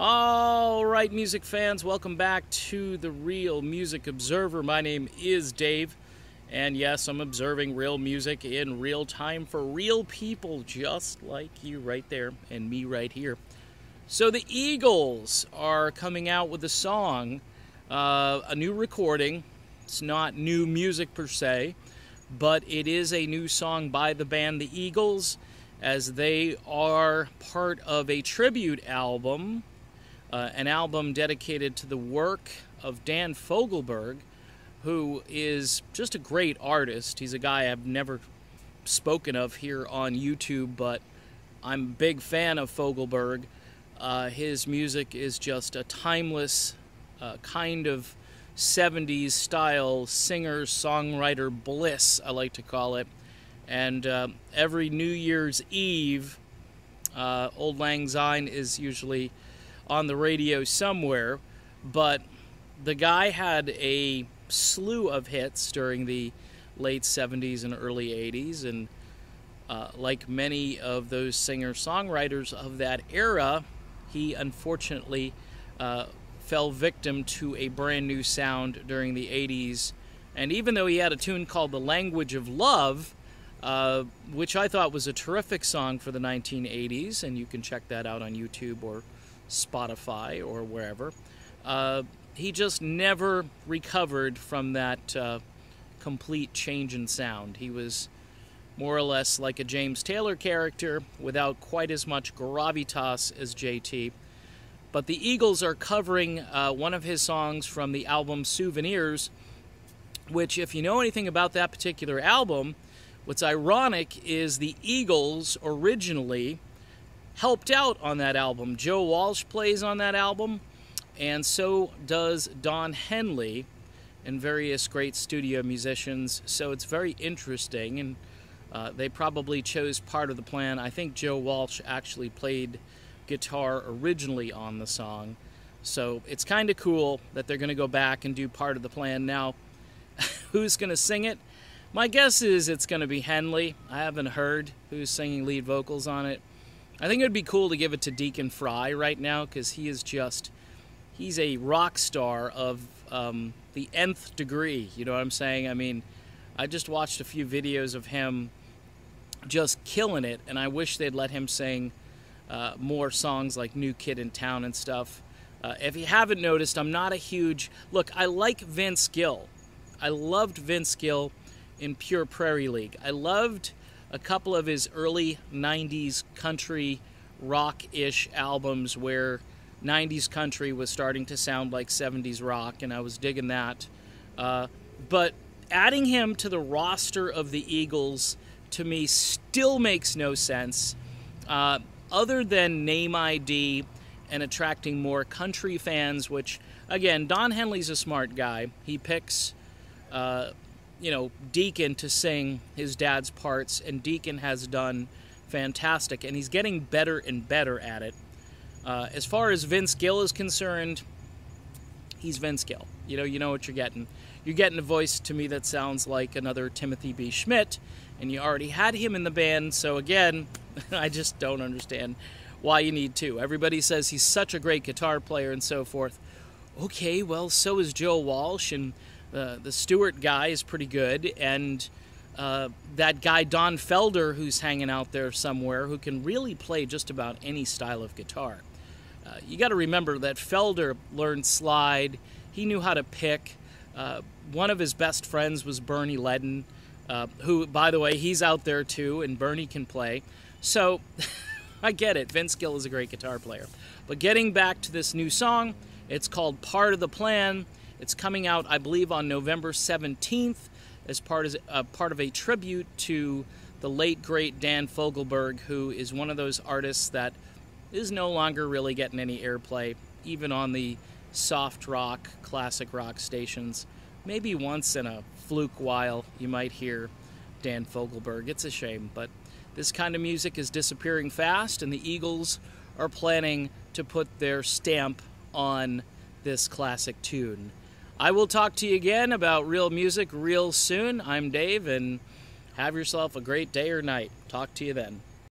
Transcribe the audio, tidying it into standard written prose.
All right, music fans, welcome back to the Real Music Observer. My name is Dave, and yes, I'm observing real music in real time for real people just like you right there and me right here. So the Eagles are coming out with a song, a new recording. It's not new music per se, but it is a new song by the band The Eagles, as they are part of a tribute album. An album dedicated to the work of Dan Fogelberg, who is just a great artist. He's a guy I've never spoken of here on YouTube, but I'm a big fan of Fogelberg. His music is just a timeless kind of 70s style singer-songwriter bliss, I like to call it. And every New Year's Eve, Auld Lang Syne is usually on the radio somewhere, but the guy had a slew of hits during the late 70s and early 80s, and like many of those singer-songwriters of that era, he unfortunately fell victim to a brand new sound during the 80s. And even though he had a tune called The Language of Love, which I thought was a terrific song for the 1980s, and you can check that out on YouTube or Spotify or wherever, he just never recovered from that complete change in sound. He was more or less like a James Taylor character without quite as much gravitas as JT. But the Eagles are covering one of his songs from the album Souvenirs, which, if you know anything about that particular album, what's ironic is the Eagles originally helped out on that album. Joe Walsh plays on that album, and so does Don Henley and various great studio musicians. So it's very interesting, and they probably chose Part of the Plan. I think Joe Walsh actually played guitar originally on the song. So it's kind of cool that they're going to go back and do Part of the Plan. Now, who's going to sing it? My guess is it's going to be Henley. I haven't heard who's singing lead vocals on it. I think it would be cool to give it to Deacon Fry right now, because he is just, he's a rock star of the nth degree, you know what I'm saying? I mean, I just watched a few videos of him just killing it, and I wish they'd let him sing more songs like New Kid in Town and stuff. If you haven't noticed, I'm not a huge, look, I like Vince Gill. I loved Vince Gill in Pure Prairie League. I loved a couple of his early 90s country rock-ish albums where 90s country was starting to sound like 70s rock, and I was digging that. But adding him to the roster of the Eagles, to me, still makes no sense, other than name ID and attracting more country fans, which, again, Don Henley's a smart guy. He picks Deacon to sing his dad's parts, and Deacon has done fantastic, and he's getting better and better at it. As far as Vince Gill is concerned, he's Vince Gill. You know what you're getting. You're getting a voice to me that sounds like another Timothy B. Schmidt, and you already had him in the band, so again, I just don't understand why you need two. Everybody says he's such a great guitar player and so forth. Okay, well, so is Joe Walsh, and the Stewart guy is pretty good, and that guy Don Felder, who's hanging out there somewhere, who can really play just about any style of guitar. You got to remember that Felder learned slide. He knew how to pick. One of his best friends was Bernie Leadon, who, by the way, he's out there too, and Bernie can play. So I get it. Vince Gill is a great guitar player. But getting back to this new song, it's called Part of the Plan. It's coming out, I believe, on November 17th as part of a tribute to the late, great Dan Fogelberg, who is one of those artists that is no longer really getting any airplay, even on the soft rock, classic rock stations. Maybe once in a fluke while you might hear Dan Fogelberg. It's a shame, but this kind of music is disappearing fast, and the Eagles are planning to put their stamp on this classic tune. I will talk to you again about real music real soon. I'm Dave, and have yourself a great day or night. Talk to you then.